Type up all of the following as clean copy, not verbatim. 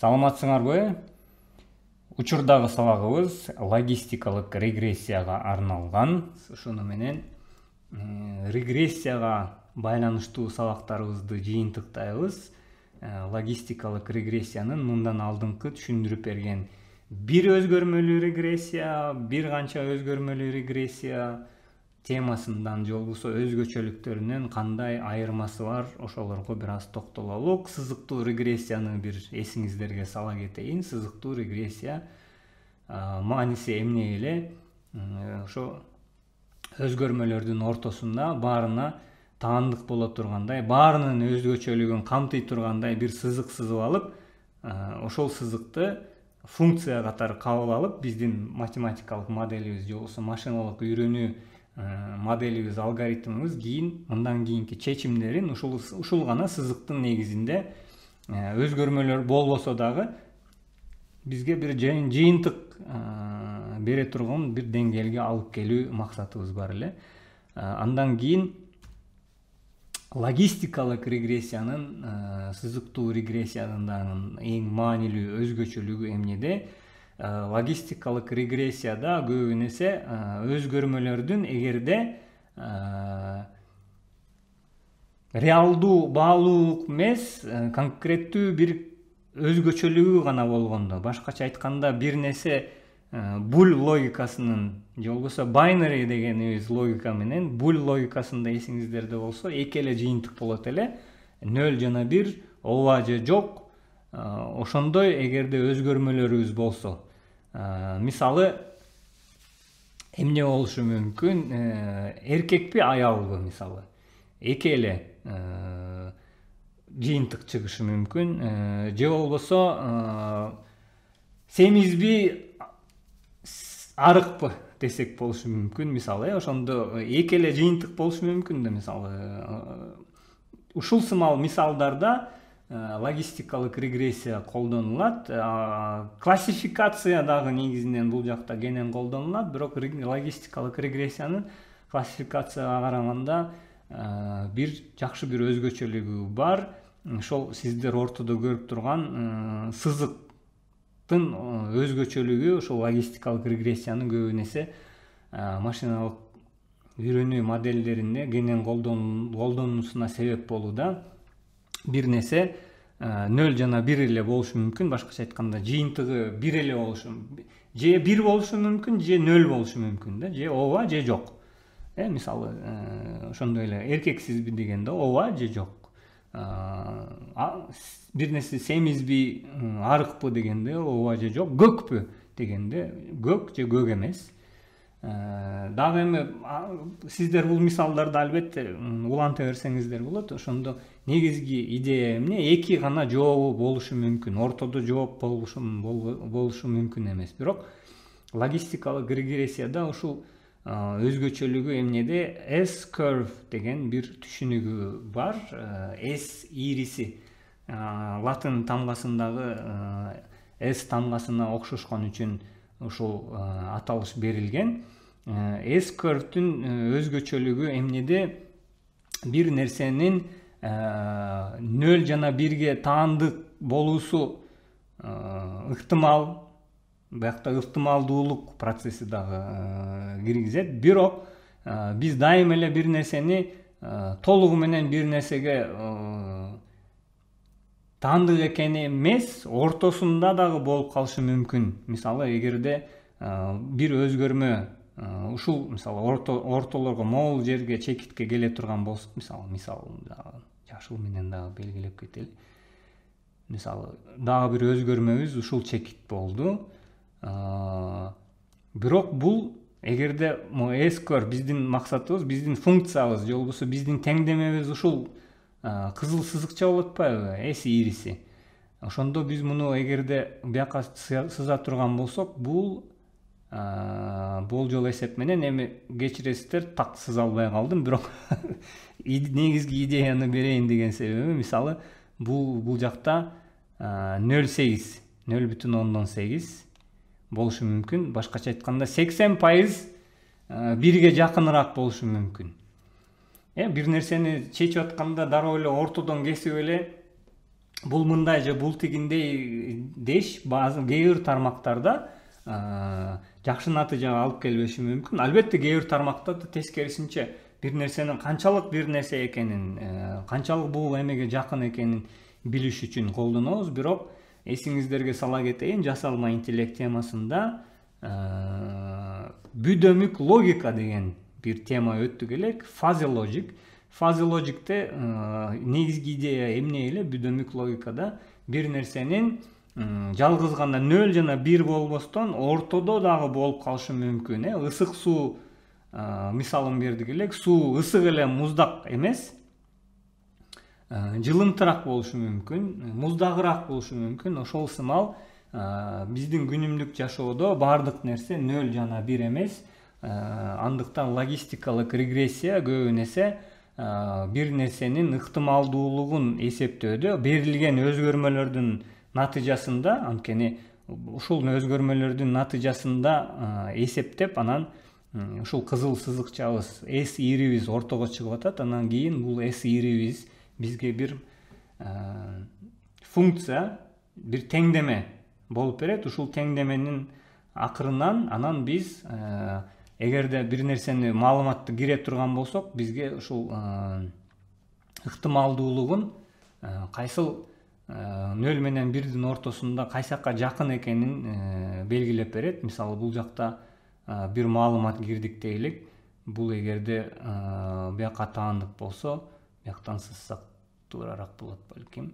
Саламатсыңарбы? Учурдагы сабагыбыз логистикалык регрессияга арналган. Ошону менен регрессияга байланыштуу сабактарыбызды жыйынтыктайбыз. Логистикалык регрессиянын мындан алдыңкы түшүндүрүп берген бир өзгөрмөлүү регрессия, бир канча өзгөрмөлүү регрессия темасындан же болбосо өзгөчөлүктөрүнөн кандай айырмасы бар, ошолорго бир аз токтололук. Сызыктуу регрессияны бир эсиңиздерге сала кетейин. Сызыктуу регрессия мааниси эмне эле? Ошо өзгөрмөлөрдүн ортосунда баарына таандык боло тургандай, баарынын өзгөчөлүгүн камтый тургандай бир сызык сызып алып, ошол сызыкты функция катары кабыл алып, биздин математикалык моделибиз же болбосо машиналык үйрөнүү моделибиз, алгоритмибиз мындан кийинки чечимдерин ушул гана сызыктын негизинде өзгөрмөлөр болбосо дагы бизге бир жыйынтык бере турган бир деңгээлге алып келүү максатыбыз бар эле. Андан кийин логистикалык регрессиянын сызыктуу регрессиядан эң маанилүү өзгөчөлүгү эмнеде? Логистикалык регрессияда көбүн эсе өзгөрмөлөрдүн эгерде реалдуу баалуулук эмес, конкреттүү бир өзгөчөлүгү гана болгондо, башкача айтканда бир нерсе буль логикасынын же болбосо binary дегенибиз логика менен буль логикасында эсиңиздерде болсо эки эле жыйынтык болот эле, 0 жана 1, ооба же жок. Ошондой эгерде өзгөрмөлөрүбүз болсо, мисалы эмне болушу мүмкүн? Эркекпи, аялбы мисалы? Эки эле жыйынтык чыгышы мүмкүн. Же болбосо семизби, арыкпы десек болушу мүмкүн, мисалы. Ошондо эки эле жыйынтык болушу мүмкүн да, мисалы. Ушул сымал мисалдарда логистикалык регрессия колдонулат. Классификация дагы негизинен бул жакта кенен колдонулат, бирок логистикалык регрессиянын классификацияга караганда бир жакшы бир өзгөчөлүгү бар. Ошол сиздер ортодо көрүп турган сызыктын өзгөчөлүгү ошол логистикалык регрессиянын көбүн эсе машиналык үйрөнүү модельдеринде кенен колдонуусуна себеп болууда. Бир нерсе 0 жана 1 эле болушу мүмкүн, башкача айтканда жыйынтыгы 1 эле болушу, же 1 болушу мүмкүн, же 0 болушу мүмкүн да, же ооба же жок. Мисалы, ошондой эле эркексизби дегенде ооба же жок. Бир нерсе семизби, арыкпы дегенде ооба же жок, көкпү дегенде көк же көк эмес. Дагы эми сиздер бул мисалдарды албетте уланта берсеңиздер болот. Ошондо негизги идея эмне? Эки гана жообу болушу мүмкүн, ортодо жооп болушу мүмкүн эмес. Бирок логистикалык регрессияда ушул өзгөчөлүгү эмнеде? S-curve деген бир түшүнүгү бар. S ириси латын тамгасындагы S тамгасына окшошкон үчүн ушул аталыш берилген. S-curve'түн өзгөчөлүгү эмнеде? Бир нерсенин 0 жана 1ге таандык болуусу ыктымал, биякта ыктымалдуулук процесси дагы киргизет. Бирок биз дайым эле бир нерсени толугу менен бир нерсеге таандык экени эмес, ортосунда дагы болуп калышы мүмкүн. Мисалы, эгерде бир өзгөрмө ушул мисалы ортолорго могул жерге чекитке келе турган болсо, мисалы жашыл менен дагы белгилеп кетели. Мисалы, дагы бир өзгөрмөбүз ушул чекит болду. Бирок бул эгерде S-curve биздин максатыбыз, биздин функциябыз же болбосо биздин теңдемебиз ушул кызыл сызыкча болуп атпайбы, S ириси. Ошондо биз муну эгерде бияка сыза турган болсок, бул болжол эсеп менен, эми кечиресиздер, так сыза албай калдым, бирок негизги идеяны берейин деген себеби, мисалы, бул жакта 0,8 болушу мүмкүн. Башкача айтканда 80% бирге жакыныраак болушу мүмкүн. Бир нерсени чечип атканда дароо эле ортодон кесип эле бул мындай же бул тигиндей деш баазы кээ бир тармактарда жакшы натыйжага алып келбеши мүмкүн. Албетте кээ бир тармактарда тескерисинче бир нерсенин канчалык бир нерсе экенин, канчалык бул эмеге жакын экенин билиш үчүн колдонобуз. Бирок эсиңиздерге сала кетейин, жасалма интеллект темасында бүдөмүк логика деген бир тема өттүк элек. Fuzzy logic. Fuzzy logicте негизги идея эмне эле? Бүдөмүк логикада бир нерсенин жалгыз гана 0 жана 1 болбостон ортодо дагы болуп калышы мүмкүн. Ысык суу мисалын бердик элек. Суу ысык эле муздак эмес, жылымтыраак болушу мүмкүн, муздагыраак болушу мүмкүн. Ошол сымал биздин күнүмдүк жашоодо баардык нерсе 0 жана 1 эмес. Андыктан логистикалык регрессия көбүн эсе бир нерсенин ыктымалдуулугун эсептөөдө берилген өзгөрмөлөрдүн натыйжасында, анткени ушул өзгөрмөлөрдүн натыйжасында эсептеп, анан ушул кызыл сызыкчабыз S ирибиз ортого чыгып атат. Анан кийин бул S ирибиз бизге бир функция, бир теңдеме болуп берет. Ушул теңдеменин акырынан анан биз эгерде бир нерсени маалыматты кире турган болсок, бизге ушул ыктымалдуулугун кайсыл 0 менен 1дин ортосунда кайсакка жакын экенин белгилеп берет. Мисалы бул жакта бир маалымат кирдик дейли. Бул эгерде бияка таандык болсо, бияктан сызсак туурараак болот балким.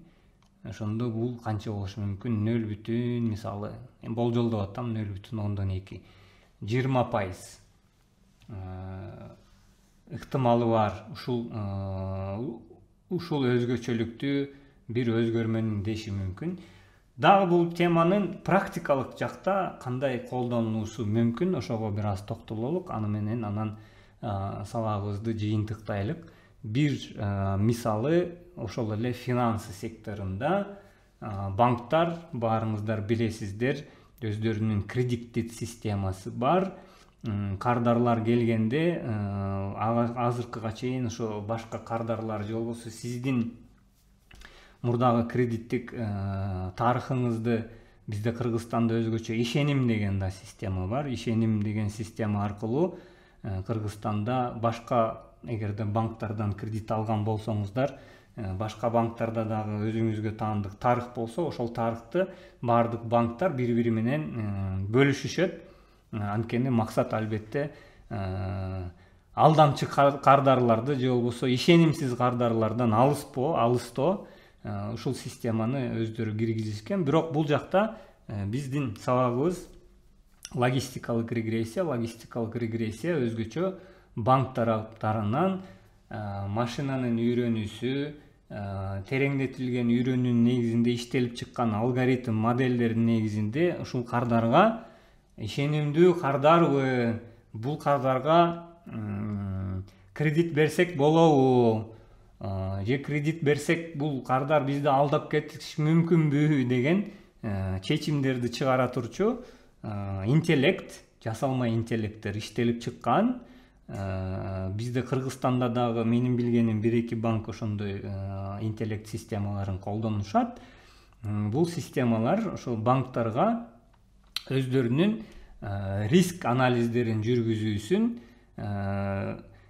Ошондо бул канча болушу мүмкүн? 0 бүтүн, мисалы, болжолдоп атам 0,2. 20% ыктымалы бар ушул өзгөчөлүктү бир өзгөрмөнүн деши мүмкүн. Дагы бул теманын практикалык жакта кандай колдонулушу мүмкүн, ошого бир аз токтололук. Аны менен анан сабагыбызды жыйынтыктайлык. Бир мисалы ошол эле финансы секторунда банктар, баарыңыздар билесиздер, өздөрүнүн кредиттик системасы бар. Кардарлар келгенде азыркыга чейин ошо башка кардарлар же болбосо сиздин мурдагы кредиттик тарыхыңызды, бизде Кыргызстанда өзгөчө ишеним деген да система бар. Ишеним деген система аркылуу Кыргызстанда башка, эгерде банктардан кредит алган болсоңуздар, башка банктарда дагы өзүңүзгө таандык тарых болсо, ошол тарыхты баардык банктар бири-бири менен бөлүшүшөт. Анткени максат албетте алдамчы кардарларды же болбосо ишенимсиз кардарлардан алыстоо. Ушул системаны өздөрү киргизишкен. Бирок бул жакта биздин сабагыбыз логистикалык регрессия. Логистикалык регрессия өзгөчө банктар тарабынан машинанын үйрөнүүсү, тереңдетилген үйрөнүүнүн негизинде иштелип чыккан алгоритм моделдердин негизинде ушул кардарга ишенимдүү кардарбы, бул кардарга кредит берсек болобу, же кредит берсек бул кардар бизди алдап кетиши мүмкүнбү деген чечимдерди чыгара турчу интеллект, жасалма интеллекттер иштелип чыккан. Бизде Кыргызстанда дагы менин билгеним 1-2 банк ошондой интеллект системаларын колдонушат. Бул системалар ошол банктарга өздөрүнүн риск анализдерин жүргүзүүсүн,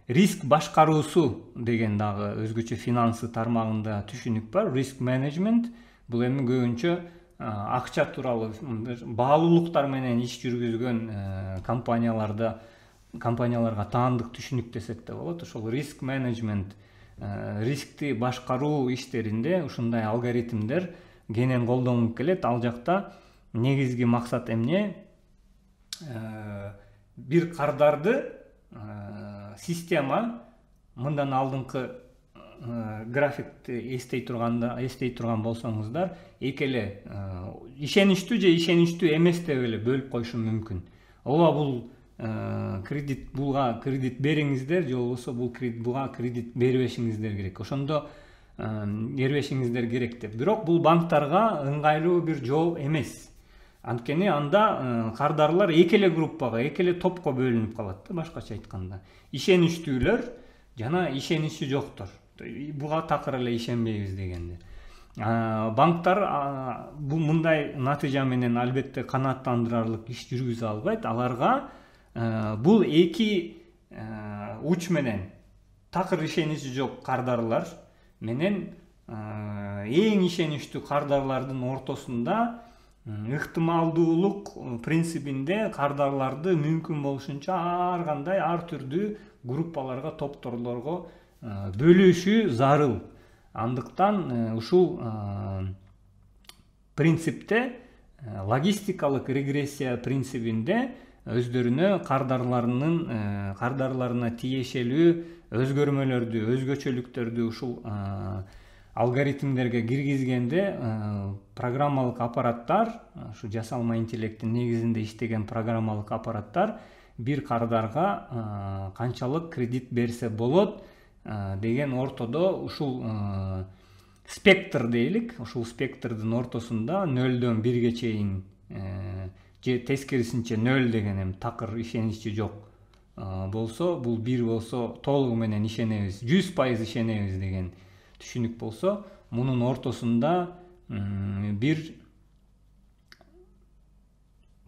риск башкаруусу деген дагы өзгөчө финансы тармагында түшүнүк бар. Риск менеджмент бул эми көбүнчө акча тууралуу баалуулуктар менен иш жүргүзгөн компанияларга таандык түшүнүк десек да болот. Ошол риск менеджмент, рискти башкаруу иштеринде ушундай алгоритмдер кенен колдонулуп келет. Ал жакта негизги максат эмне? Бир кардарды система мындан алдыңкы графикти эстей турган болсоңуздар, эки эле ишеничтүү же ишеничтүү эмес деп эле бөлүп коюшу мүмкүн. Ооба бул буга кредит бериңиздер, же болбосо буга кредит бербешиңиздер керек. Ошондо бербешиңиздер керек деп. Бирок бул банктарга ыңгайлуу бир жол эмес. Анткени анда кардарлар эки эле группага, эки эле топко бөлүнүп калат. Башкача айтканда, ишеничтүүлөр жана ишеничи жоктор. Буга такыр эле ишенбейбиз дегендер. Банктар бул мындай натыйжа менен албетте канааттандырарлык иш жүргүзө албайт. Аларга бул эки уч менен такыр ишеничи жок кардарлар менен эң ишеничтүү кардарлардын ортосунда ыктымалдуулук принцибинде кардарларды мүмкүн болушунча ар кандай ар түрдүү группаларга, топторлорго бөлүшүү зарыл. Андыктан ушул принципте логистикалык регрессия принцибинде өздөрүнө кардарларына тиешелүү өзгөрмөлөрдү, өзгөчөлүктөрдү ушул алгоритмдерге киргизгенде программалык аппараттар, ушу жасалма интеллекттин негизинде иштеген программалык аппараттар бир кардарга канчалык кредит берсе болот деген ортодо ушул спектр дейлик, ушул спектрдин ортосунда 0-дөн 1-ге чейин же тескерисинче 0 деген эми такыр ишеничи жок болсо, бул 1 болсо толугу менен ишенебиз, 100% ишенебиз деген түшүнүк болсо, мунун ортосунда бир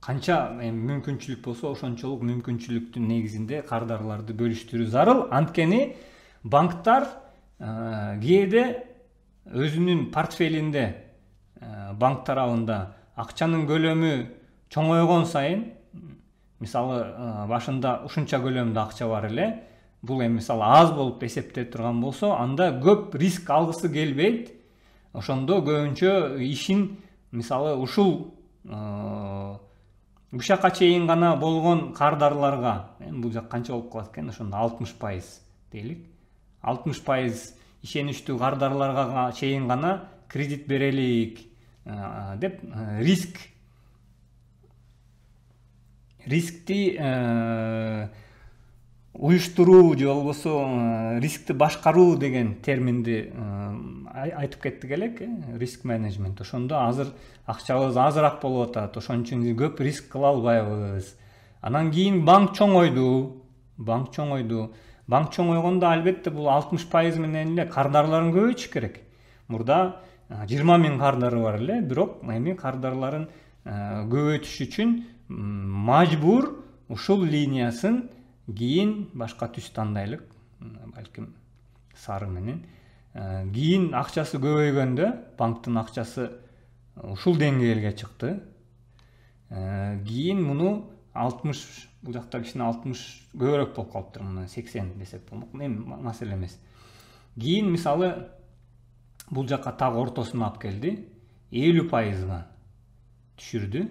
канча мүмкүнчүлүк болсо ошончолук мүмкүнчүлүктүн негизинде кардарларды бөлүштүрүү зарыл. Анткени банктар кээде өзүнүн портфелинде банк тарабында акчанын көлөмү чоңойгон сайын, мисалы башында ушунча көлөмдө акча бар эле, бул эми мисалы аз болуп эсептелип турган болсо, анда көп риск алгысы келбейт. Ошондо көбүнчө ишин мисалы ушул ушака чейин гана болгон кардарларга, бул жак канча болуп калат экен, ошондо 60% дейлик. 60% ишеничтүү кардарларга чейин гана кредит берелик деп рискти уюштуруу же болбосо рискти башкаруу деген терминди айтып кеттик элек, риск менеджмент. Ошондо азыр акчабыз азыраак болуп атат, ошон үчүн көп риск кыла албайбыз. Анан кийин банк чоңойду. Банк чоңойгондо албетте бул 60% менен эле кардарларын көбөйтүш керек. Мурда 20 000 кардары бар эле, бирок эми кардарларын көбөйтүш үчүн мажбур ушул линиясын кийин башка түс тандайлык, балким сары менен. Кийин акчасы көбөйгөндө банктын акчасы ушул деңгээлге чыкты. Кийин муну 60, бул жакта кичине 60 көбүрөөк болуп калыптыр, мына 80 десек болмок, эми маселе эмес. Кийин мисалы бул жакка так ортосуна алып келди, 50%га түшүрдү.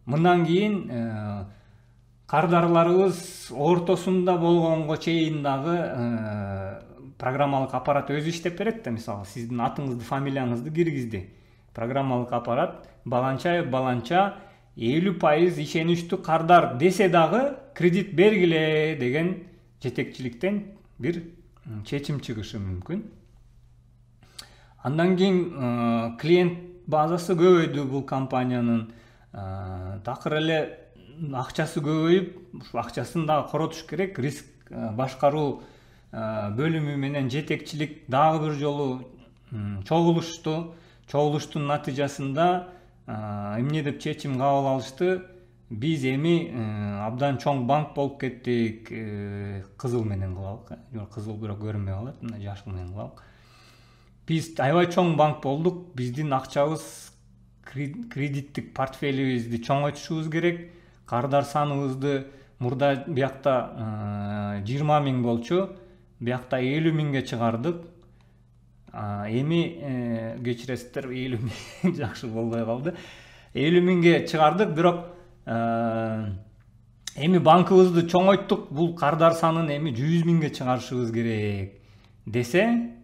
Мындан кийин кардарларыбыз ортосунда болгонго чейин дагы программалык аппарат өзү иштеп берет да, мисалы сиздин атыңызды, фамилияңызды киргизди. Программалык аппарат баланча 50% ишеничтүү кардар десе дагы кредит бергиле деген жетекчиликтен бир чечим чыгышы мүмкүн. Андан кийин клиент базасы көбөйдү бул компаниянын, такыр эле акчасы көбөйүп, ушу акчасын дагы коротуш керек, риск башкаруу бөлүмү менен жетекчилик дагы бир жолу чогулушту. Чогулуштун натыйжасында эмне деп чечим кабыл алышты: биз эми абдан чоң банк болуп кеттик, кызыл менен кылалык. Кызыл бирок көрүнбөй калат, мына жашыл менен кылалык. Биз аябай чоң банк болдук, биздин акчабыз, кредиттик портфелибизди чоңойтушубуз керек. Кардар саныбызды мурда биякта 20 000 болчу, биякта 50 000ге чыгардык. Эми кечиресиздер, 50 000 жакшы болбой калды. 50 000ге чыгардык, бирок эми банкыбызды чоңойттук, бул кардар санын эми 100 000ге чыгарышыбыз керек десе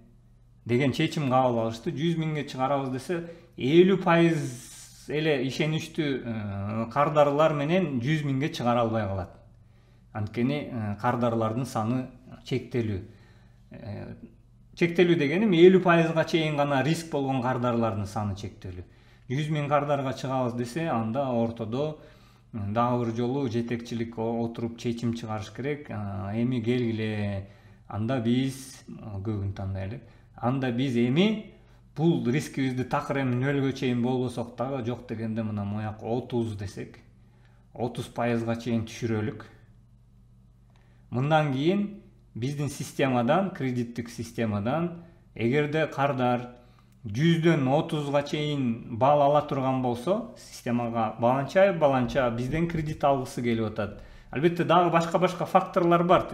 деген чечим кабыл алышты. 100 000ге чыгарабыз десе 50% эле ишеничтүү кардарлар менен 100 000ге чыгара албай калат. Анткени кардарлардын саны чектелүү. Чектелүү дегеним 50%га чейин гана риск болгон кардарлардын саны чектелүү. 100 000 кардарга чыгабыз десе, анда ортодо дагы бир жолу жетекчилик отуруп чечим чыгарыш керек. Эми келгиле, анда биз көбүн тандайлы анда биз эми бул рискибизди такыр эми нөлгө чейин болбосок дагы жок дегенде мына мояк 30 десек 30%га чейин түшүрөлүк. Мындан кийин биздин системадан, кредиттик системадан эгерде кардар 100дөн 30га чейин бал ала турган болсо, системага баланча бизден кредит алгысы келип атат. Албетте дагы башка факторлор бар.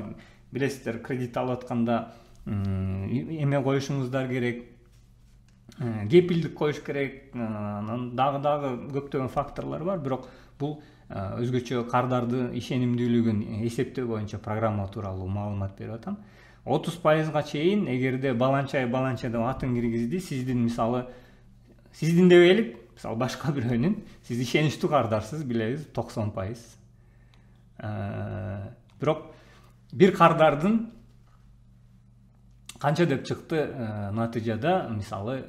Билесиздер, кредит алып атканда эме коюшуңуздар керек, кепилдик коюш керек, дагы көптөгөн факторлор бар. Бирок бул өзгөчө кардарды ишенимдүүлүгүн эсептөө боюнча программа тууралуу маалымат берип атам. 30%га чейин эгерде баланча деп атын киргизди, сиздин мисалы сиздин дебейлик, мисалы башка бирөөнүн, сиз ишеничтүү кардарсыз, билебиз, 90%. Бирок бир кардардын канча деп чыкты натыйжада, мисалы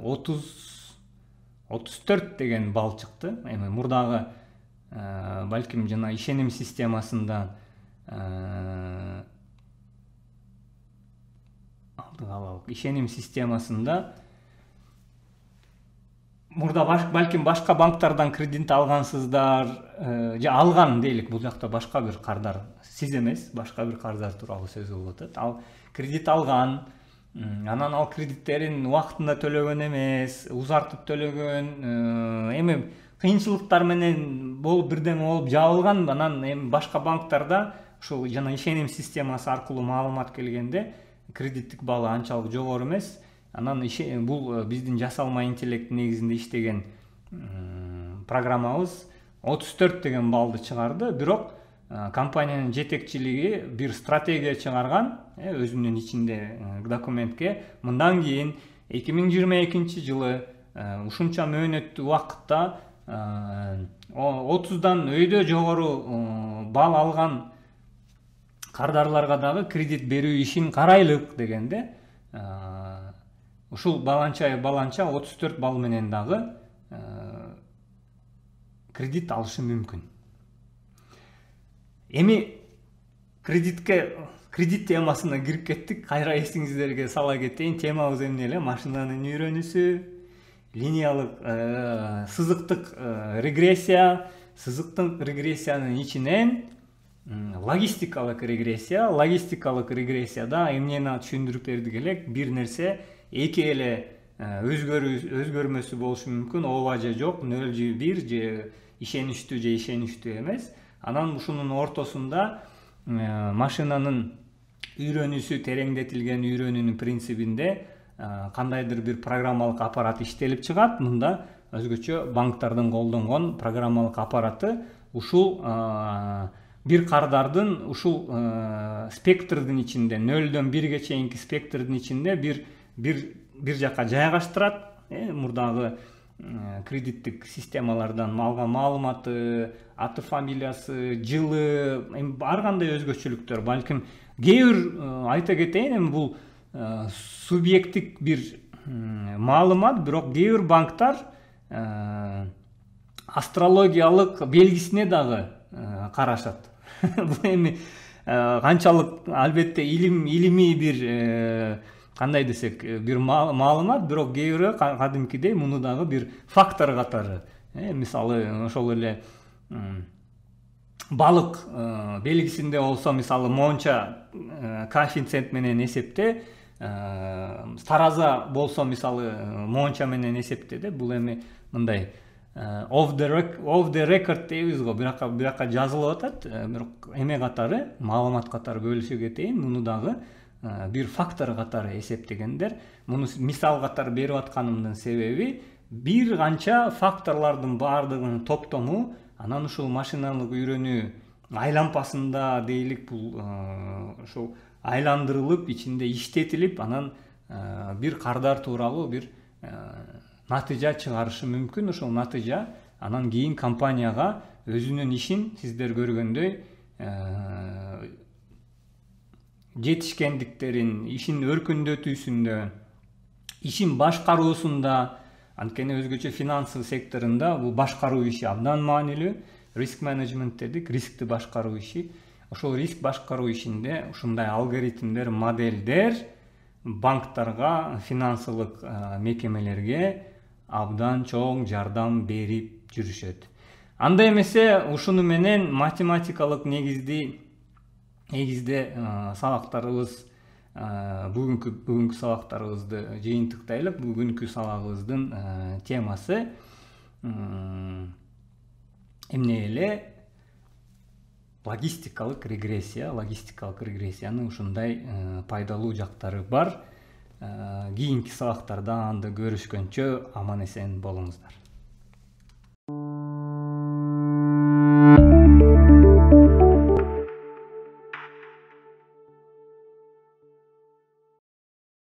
34 деген бал чыкты. Эми мурдагы балким жана ишеним системасында ишеним системасында мурда балким башка банктардан кредит алгансыздар, же алган дейлик, бул жакта башка бир кардар, сиз эмес, башка бир кардар тууралуу сөз болуп атат. Ал кредит алган, анан ал кредиттерин убактында төлөгөн эмес, узартып төлөгөн, эми кыйынчылыктар менен бирдеме болуп жабылган, анан эми башка банктарда ушул жана ишеним системасы аркылуу маалымат келгенде кредиттик балы анчалык жогору эмес. Анан бул биздин жасалма интеллект негизинде иштеген программабыз 34 деген балды чыгарды. Бирок компаниянын жетекчилиги бир стратегия чыгарган, өзүнүн ичинде документке мындан кийин 2022 жылы ушунча мөөнөттүү убакытта 30дан өйдө жогору бал алган кардарларга дагы кредит берүү ишин карайлык дегенде, ушул баланча 34 бал менен дагы кредит алышы мүмкүн. Эми кредит темасына кирип кеттик. Кайра эсиңиздерге сала кетейин. Темабыз эмне эле? Машинанын үйрөнүүсү, линиялык сызыктык регрессия, сызыктык регрессиянын ичинен логистикалык регрессия. Логистикалык регрессияда эмнени түшүндүрүп бердик элек? Бир нерсе эки эле өзгөрмөсү болушу мүмкүн, ооба же жок, 0 же 1 же ишеничтүү же ишеничтүү эмес. Анан ушунун ортосунда машинанын үйрөнүүсү, тереңдетилген үйрөнүүнүн принцибинде кандайдыр бир программалык аппарат иштелип чыгат. Мында өзгөчө банктардын колдонгон программалык аппараты ушул бир кардардын ушул спектрдин ичинде, 0дөн 1ге чейинки спектрдин ичинде бир жака жайгаштырат. Мурдагы кредиттик системалардан алган маалыматы, аты, фамилиясы, жылы, ар кандай өзгөчөлүктөр. Балким кээ бир айта кетейин, эми бул субъекттик бир маалымат, бирок кээ бир банктар астрологиялык белгисине дагы карашат. Бул эми канчалык албетте илимий бир кандай десек бир маалымат, бирок кээ бири кадимкидей муну дагы бир фактор катары. Мисалы ошол эле балык белгисинде болсо, мисалы монча коэффициент менен эсепте, тараза болсо мисалы монча менен эсептеде. Бул эми мындай off the record дейбиз го, биракка жазылып атат. Бирок эме катары, маалымат катары бөлүшө кетейин. Муну дагы бир фактор катары эсептегендер. Муну мисал катары берип атканымдын себеби бир канча факторлордун баардыгынын топтому, анан ушул машиналык үйрөнүү айлампасында дейлик, бул ушул айландырылып, ичинде иштетилип, анан бир кардар тууралуу бир натыйжа чыгарышы мүмкүн. Ошол натыйжа анан кийин компанияга өзүнүн ишин сиздер көргөндөй жетишкендиктерин, ишин өркүндөтүүсүндө, ишин башкаруусунда, анткени өзгөчө финансы секторунда бул башкаруу иши абдан маанилүү. Риск менеджмент дедик, рискти башкаруу иши. Ошол риск башкаруу ишинде ушундай алгоритмдер, модельдер банктарга, финансылык мекемелерге абдан чоң жардам берип жүрүшөт. Анда эмесе ушуну менен математикалык негизде сабактарыбыз бүгүнкү сабактарыбызды жыйынтыктайлык. Бүгүнкү сабагыбыздын темасы эмне эле логистикалык регрессия. Логистикалык регрессиянын ушундай пайдалуу жактары бар. Кийинки сабактарда анда көрүшкөнчө аман эсен болуңуздар.